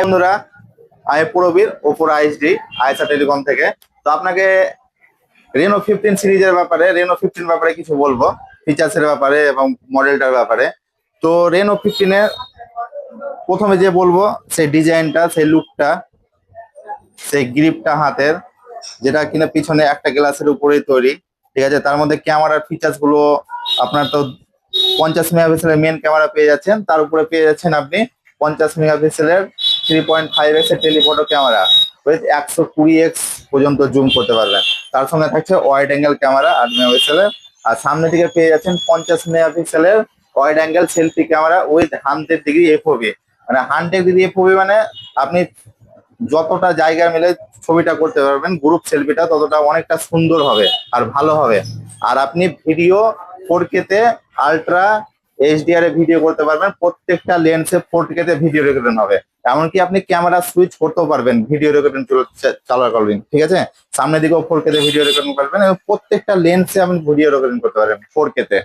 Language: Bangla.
বন্ধুরা, আমি প্রবীর ওপো আইএসডি আইসা টেলিকম থেকে। তো আপনাকে রেনো 15 সিরিজের ব্যাপারে কিছু বলবো, ফিচার্স এর ব্যাপারে এবং মডেলটার ব্যাপারে। তো রেনো 15 এর প্রথমে যে বলবো সেই ডিজাইনটা, সেই লুকটা, সেই গ্রিপটা হাতের, যেটা কিনা পিছনে একটা গ্লাসের উপরেই তৈরি। ঠিক আছে, তার মধ্যে ক্যামেরার ফিচার্স গুলো আপনার তো 50 মেগাপিক্সেলের মেন ক্যামেরা পেয়ে যাচ্ছেন, তার উপরে পেয়ে যাচ্ছেন আপনি 50 মেগাপিক্সেলের 3.5x এর টেলিফটো ক্যামেরা উইথ 120x পর্যন্ত জুম করতে পারবেন। তার সঙ্গে থাকছে ওয়াইড অ্যাঙ্গেল ক্যামেরা 8 মেগাপিক্সেলের। আর সামনে দিকে পেয়ে যাচ্ছেন 50 মেগাপিক্সেলের wide angle selfie camera with 100° এফওভি। মানে 100° এফওভি মানে আপনি যতটা জায়গা মিলে ছবিটা করতে পারবেন, গ্রুপ সেলফিটা ততটা অনেকটা সুন্দর হবে আর ভালো হবে। আর আপনি ভিডিও 4K তে আলট্রা এইচডিআর এ ভিডিও করতে পারবেন, প্রত্যেকটা লেন্সে 4K তে ভিডিও রেকর্ডিং হবে। এমনকি আপনি ক্যামেরা সুইচ করতেও পারবেন ভিডিও রেকর্ডিং চলাকালীন। ঠিক আছে, সামনের দিকেও 4K তে ভিডিও রেকর্ডিং করবেন এবং প্রত্যেকটা লেন্সে আপনি ভিডিও রেকর্ডিং করতে পারবেন 4K তে।